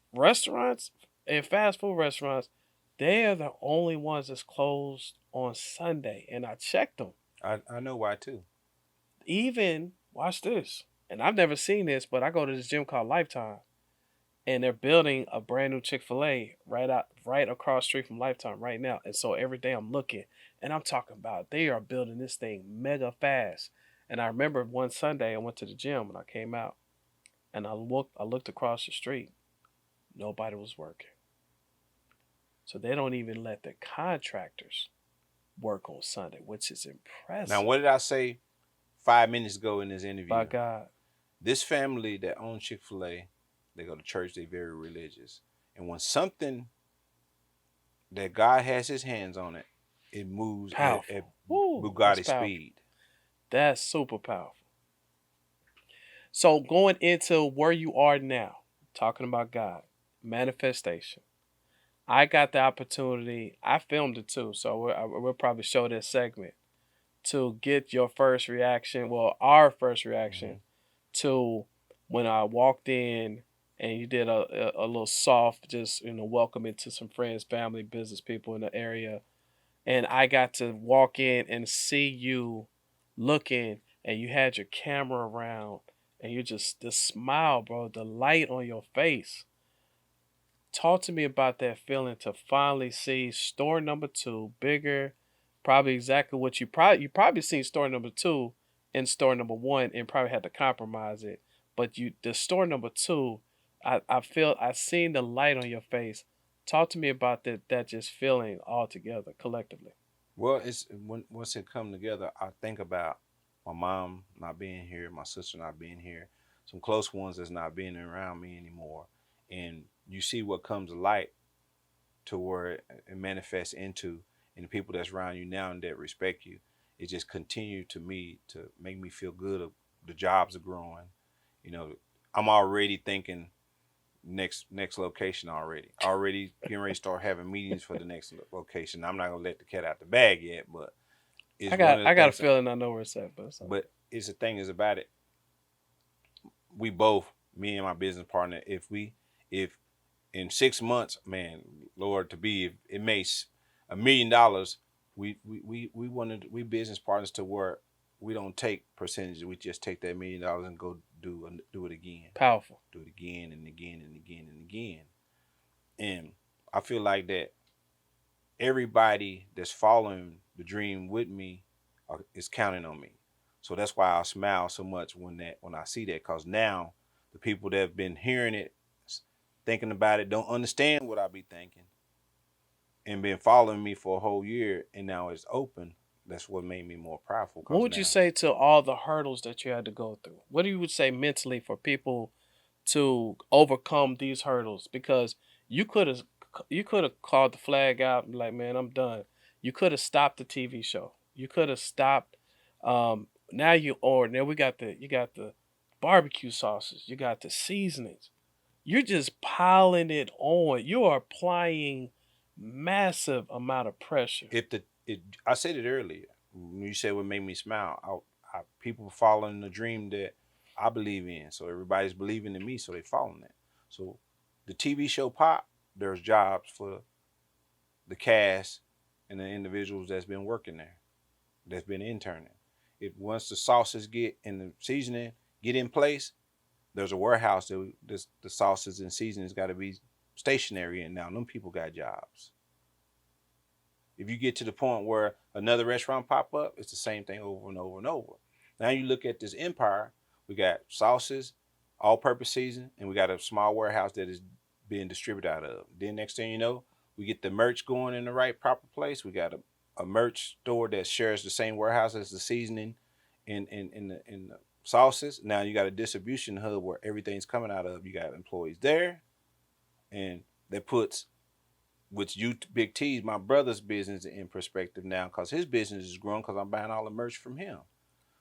and fast food restaurants, they are the only ones that's closed on Sunday. And I checked them.
I know why too.
Even watch this, and I've never seen this, but I go to this gym called Lifetime, and they're building a brand new Chick-fil-A right across the street from Lifetime right now. And so every day I'm looking, and I'm talking about they are building this thing mega fast. And I remember one Sunday I went to the gym and I came out and I looked across the street. Nobody was working. So they don't even let the contractors work on Sunday, which is
Now,
impressive.
what did I say 5 minutes ago in this
By
interview?
God.
This family that owns Chick-fil-A, they go to church, they very religious. And when something that God has his hands on it, it moves at
Powerful. Woo, that's
Bugatti
powerful.
speed.
That's super powerful. So going into where you are now, talking about God, manifestation. I got the opportunity. I filmed it too, so we'll probably show this segment to get your first reaction. Well, our first
Mm-hmm.
reaction to when I walked in and you did a little soft, just welcome into some friends, family, business people in the area, and I got to walk in and see you looking, and you had your camera around, and you just the smile, bro, the light on your face. Talk to me about that feeling to finally see store number two bigger, probably exactly what you probably seen store number two in store number one and probably had to compromise it. But you the store number two, I feel I seen the light on your face. Talk to me about that just feeling all together collectively.
Well, it's once it come together, I think about my mom not being here, my sister not being here, some close ones that's not being around me anymore, and you see what comes to light to where it manifests into, and the people that's around you now and that respect you, it just continue to me to make me feel good. The jobs are growing, you know. I'm already thinking next location already. Already getting ready to start having meetings for the next location. I'm not gonna let the cat out the bag yet, but
I
it's one
got
of the
I got a
things.
feeling I know where it's at, but it's all right.
But it's the thing is about it. We both, me and my business partner, if in 6 months, man, Lord, to be if it makes $1 million, we wanted we business partners to where we don't take percentages. We just take that $1 million and go do it again,
Powerful.
do it again and again and again and again. And I feel like that everybody that's following the dream with me is counting on me. So that's why I smile so much when I see that, because now the people that have been hearing it, thinking about it, don't understand what I be thinking, and been following me for a whole year, and now it's open. That's what made me more powerful.
What
Cause
would you
now,
say to all the hurdles that you had to go through? What do you would say mentally for people to overcome these hurdles? Because you could have you could have called the flag out and be like, man, I'm done. You could have stopped the TV show. You could have stopped. Now now we got you got the barbecue sauces. You got the seasonings. You're just piling it on. You are applying massive amount of pressure.
if the it, I said it earlier when you said what made me smile. People following the dream that I believe in, so everybody's believing in me, so they following it. So the TV show pop, there's jobs for the cast and the individuals that's been working there, that's been interning. If once the sauces get and the seasoning get in place, there's a warehouse that the sauces and seasonings got to be stationary in. Now them people got jobs. If you get to the point where another restaurant pop up, it's the same thing over and over and over. Now you look at this empire, we got sauces, all-purpose season, and we got a small warehouse that is being distributed out of. Then next thing you know, we get the merch going in the right proper place. We got a merch store that shares the same warehouse as the seasoning in the sauces. Now you got a distribution hub where everything's coming out of. You got employees there, and that puts which you big T's my brother's business in perspective now, because his business is growing because I'm buying all the merch from him.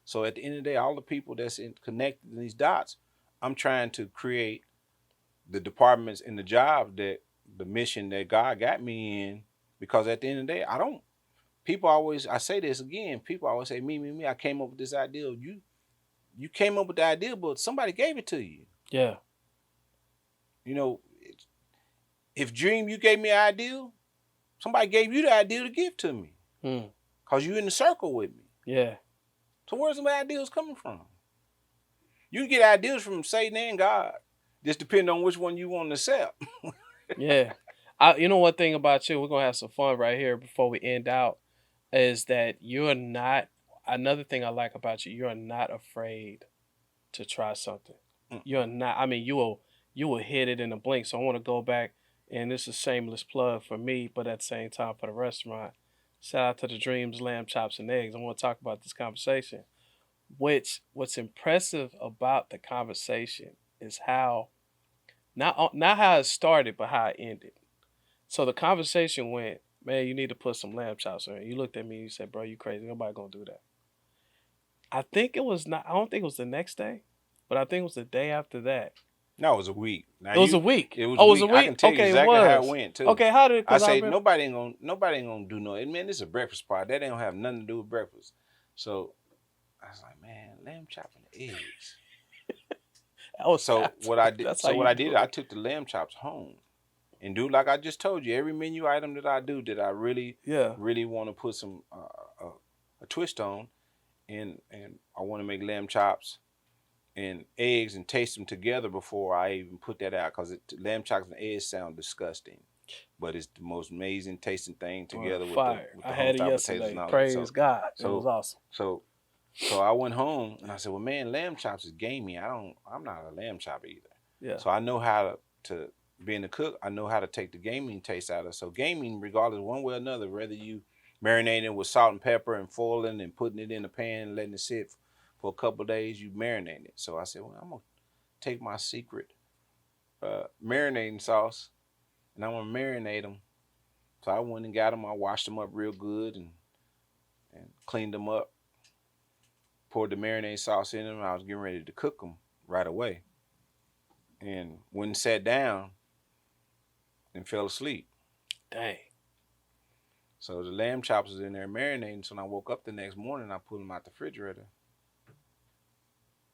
So at the end of the day, all the people that's connected in these dots, I'm trying to create the departments and the job that the mission that God got me in. Because at the end of the day, I don't. People always, I say this again. People always say, me. I came up with this idea. You came up with the idea, but somebody gave it to you.
Yeah.
You know, if Dream, you gave me an idea, somebody gave you the idea to give to me.
Hmm.
Because you in the circle with me.
Yeah.
So where's my ideas coming from? You can get ideas from Satan and God. Just depending on which one you want to accept.
Yeah. You know one thing about you, we're gonna have some fun right here before we end out, is that you're not another thing I like about you, you're not afraid to try something. You're not I mean you will hit it in a blink. So I want to go back and this is a shameless plug for me, but at the same time for the restaurant. Shout out to the Dreams Lamb Chops and Eggs. I want to talk about this conversation. What's impressive about the conversation is how not how it started, but how it ended. So the conversation went, man, you need to put some lamb chops in. You looked at me and you said, bro, you crazy. Nobody gonna do that. I think it was not. I don't think it was the next day, but I think it was the day after that.
No, it was a week. Now
It was a week.
it was a
Oh, it was a
week. I
week.
can tell you
Okay, it
exactly how it
was.
went too.
Okay, how did?
I
Because I
say
remember.
nobody ain't gonna do no. Man, this is a breakfast spot. That don't have nothing to do with breakfast. So I was like, man, lamb chopping eggs. So what I did,
That's how you do
I
it.
took the lamb chops home and do like I just told you. Every menu item that I do that I really,
Yeah.
really want to put some a twist on, and I want to make lamb chops and eggs and taste them together before I even put that out because lamb chops and eggs sound disgusting, but it's the most amazing tasting thing
Well,
together
fire.
with
I
the
had it
homestyle potatoes and
yesterday.
all that.
Praise God. It was
So
awesome.
so so I went home and I said, well, man, lamb chops is gamey. I'm not a lamb chop either.
Yeah.
So I know how to being a cook. I know how to take the gaming taste out of it. So gaming, regardless one way or another, whether you marinating it with salt and pepper and foiling and putting it in a pan and letting it sit for a couple of days, you marinate it. So I said, well, I'm gonna take my secret marinating sauce and I'm gonna marinate them. So I went and got them. I washed them up real good and cleaned them up. Poured the marinade sauce in them. I was getting ready to cook them right away, and went and sat down and fell asleep.
Dang.
So the lamb chops was in there marinating. So when I woke up the next morning, I pulled them out the refrigerator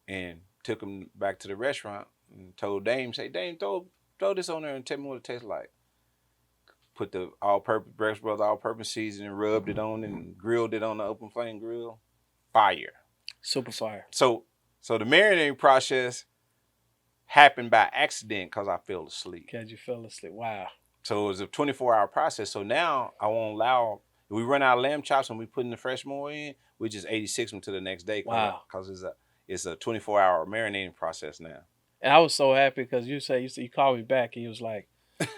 and took them back to the restaurant and told Dame, say, Dame, throw this on there and tell me what it tastes like. Put the all-purpose Breakfast Brothers all-purpose seasoning, rubbed it on and grilled it on the open flame grill. Fire.
Super fire.
So the marinating process happened by accident because I fell asleep.
Because you fell asleep. Wow.
So it was a 24-hour process. So now I won't allow, if we run out of lamb chops and we put in the fresh more in, we just 86 them to the next day
Wow.
because it's a 24-hour marinating process now.
And I was so happy because you called me back and you was like,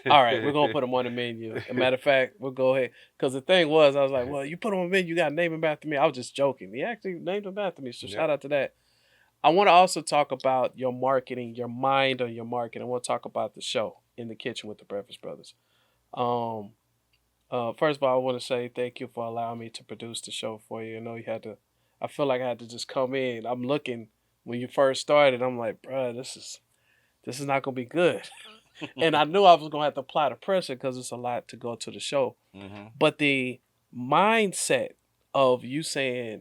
all right, we're gonna put them on the menu. As a matter of fact, we'll go ahead. Because the thing was, I was like, well, you put them on the menu, you gotta name him after me. I was just joking. He actually named him after me. So
Yep.
shout out to that. I want to also talk about your marketing, your mind on your marketing. I want to talk about the show In the Kitchen with the Breakfast Brothers. Um, First of all, I want to say thank you for allowing me to produce the show for you. I know you had to. I feel like I had to just come in. I'm looking when you first started. I'm like, bruh, this is not gonna be good. And I knew I was gonna have to apply the pressure because it's a lot to go to the show.
Mm-hmm.
But the mindset of you saying,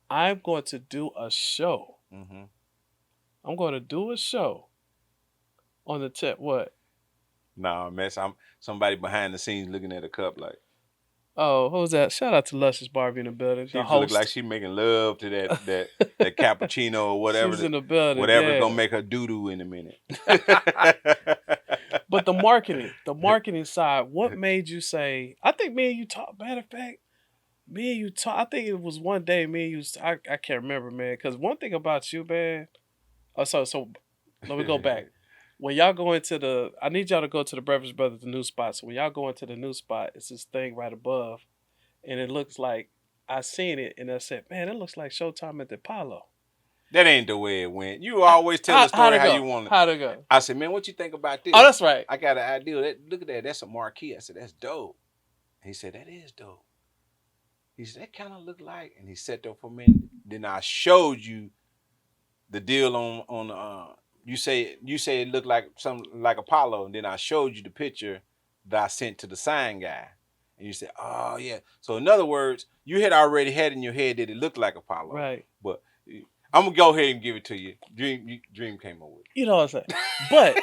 I'm going to do a show.
Mm-hmm.
I'm going to do a show on the tip. What?
Nah, mess. I'm somebody behind the scenes looking at a cup like
Oh, what was that? Shout out to Luscious Barbie in the building.
she
The
look like
host.
she making love to that cappuccino or
She's in the building.
whatever's gonna
Yeah.
make her doo doo in a minute.
But the marketing side, what made you say, I think me and you talk, matter of fact, me and you talk, I think it was one day me and you, I can't remember, man. Because one thing about you, man, so let me go back. When y'all go into I need y'all to go to the Breakfast Brothers, the new spot. So when y'all go into the new spot, it's this thing right above, and it looks like I seen it, and I said, man, it looks like Showtime at the Apollo.
That ain't the way it went. You always tell the
How'd
story
it
how
go?
you want it.
How'd it go?
I said, man, what you think about this?
Oh, that's right.
I got an idea. Look at that. That's a marquee. I said, that's dope. He said, that is dope. He said, that kind of look like, and he sat there for a minute. Then I showed you the deal on you say it looked like something like Apollo, and then I showed you the picture that I sent to the sign guy, and you said, "Oh yeah." So in other words, you had already had in your head that it looked like Apollo,
Right.
but I'm gonna go ahead and give it to you. Dream came up with
You know what I'm saying? But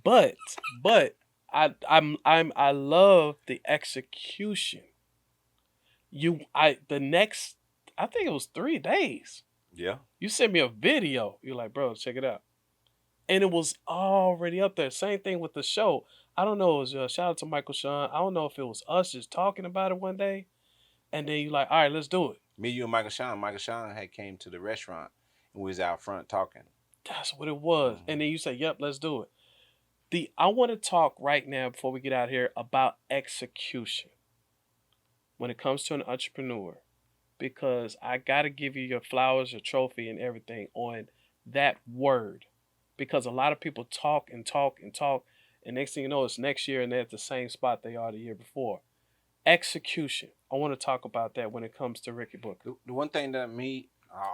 but but I love the execution. The next, I think it was 3 days.
it. Yeah.
You sent me a video. You're like, bro, check it out. And it was already up there. Same thing with the show. I don't know. It was shout out to Michael Sean. I don't know if it was us just talking about it one day, and then you like, all right, let's do it.
Me, you, and Michael Sean. Michael Sean had came to the restaurant and we was out front talking.
That's what it was. And then you say, yep, let's do it. I want to talk right now before we get out here about execution when it comes to an entrepreneur, because I got to give you your flowers, your trophy, and everything on that word. Because a lot of people talk and talk and talk, and next thing you know, it's next year and they're at the same spot they are the year before. Execution. I want to talk about that when it comes to Rickey Booker.
The one thing that I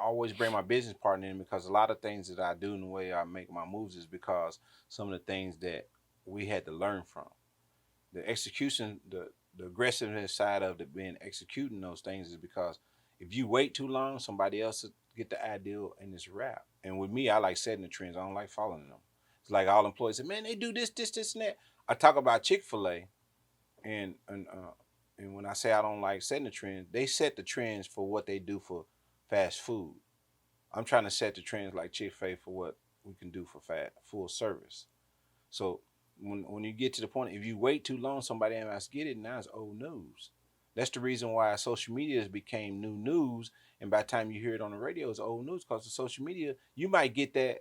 always bring my business partner in, because a lot of things that I do in the way I make my moves is because some of the things that we had to learn from. The execution, the aggressiveness side of being executing those things is because if you wait too long, somebody else will get the idea and it's a wrap. And with me, I like setting the trends. I don't like following them. It's like all employees say, man, they do this, and that. I talk about Chick-fil-A, and when I say I don't like setting the trends, they set the trends for what they do for fast food. I'm trying to set the trends like Chick-fil-A for what we can do for full service. So when you get to the point, if you wait too long, somebody else get it. Now it's old news. That's the reason why social media has became new news. And by the time you hear it on the radio, it's old news, because the social media, you might get that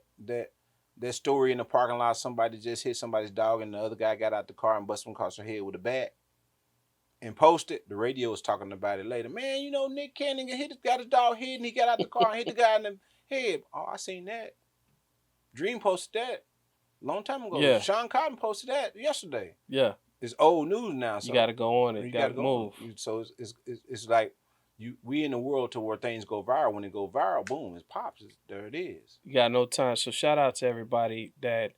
story in the parking lot. Somebody just hit somebody's dog, and the other guy got out the car and busted him across her head with a bat and posted. The radio was talking about it later. Man, you know, Nick Cannon got his dog hit, and he got out the car and hit the guy in the head. Oh, I seen that. Dream posted that a long time ago.
Yeah.
Sean Cotton posted that yesterday.
Yeah.
It's old news now. So
you got to go on it. You got to move.
So it's like we in the world to where things go viral. When it go viral, boom, it pops. There it is.
You got no time. So shout out to everybody that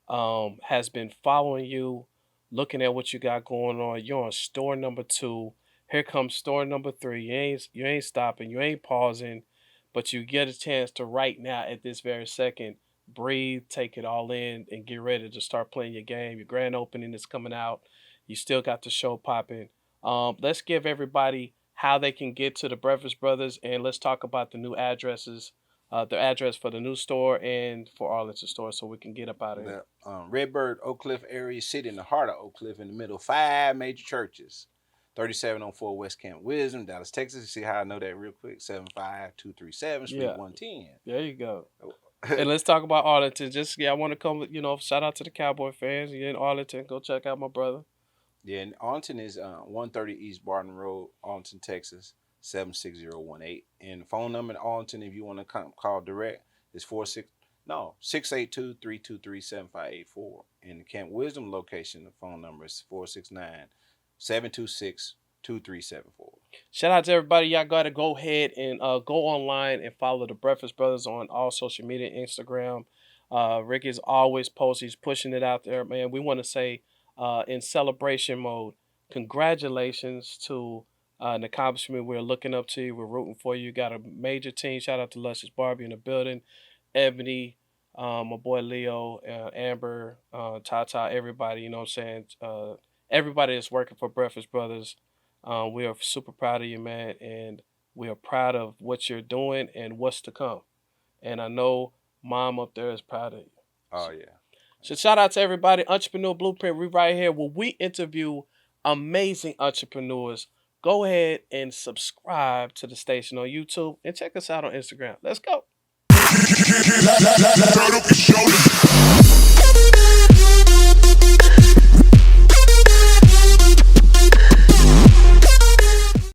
has been following you, looking at what you got going on. You're on store number 2. Here comes store number 3. You ain't stopping. You ain't pausing, but you get a chance to right now at this very second breathe, take it all in, and get ready to start playing your game. Your grand opening is coming out. You still got the show popping. Let's give everybody how they can get to the Breakfast Brothers, and let's talk about the new addresses, the address for the new store and for Arlington store, so we can get up out of here.
Redbird, Oak Cliff area, city in the heart of Oak Cliff, in the middle of 5 major churches. 3704 West Camp Wisdom, Dallas, Texas. You see how I know that real quick? 75237 Street 110.
There you go. And let's talk about Arlington. I want to come, shout out to the Cowboy fans. You're in Arlington, go check out my brother.
Yeah, and Arlington is 130 East Barton Road, Arlington, Texas, 76018. And the phone number in Arlington, if you want to call direct, is 682-323-7584. And the Camp Wisdom location, the phone number is 469-726-2374.
Shout out to everybody. Y'all got to go ahead and go online and follow the Breakfast Brothers on all social media, Instagram. Rickey's always posting. He's pushing it out there, man. We want to say in celebration mode, congratulations to an accomplishment. We're looking up to you. We're rooting for you. Got a major team. Shout out to Luscious Barbie in the building. Ebony, my boy Leo, Amber, Tata, everybody, you know what I'm saying? Everybody that's working for Breakfast Brothers. We are super proud of you, man, and we are proud of what you're doing and what's to come. And I know Mom up there is proud of you.
Oh, yeah.
So shout out to everybody. Entrepreneur Blueprint, we right here where we interview amazing entrepreneurs. Go ahead and subscribe to the station on YouTube and check us out on Instagram. Let's go.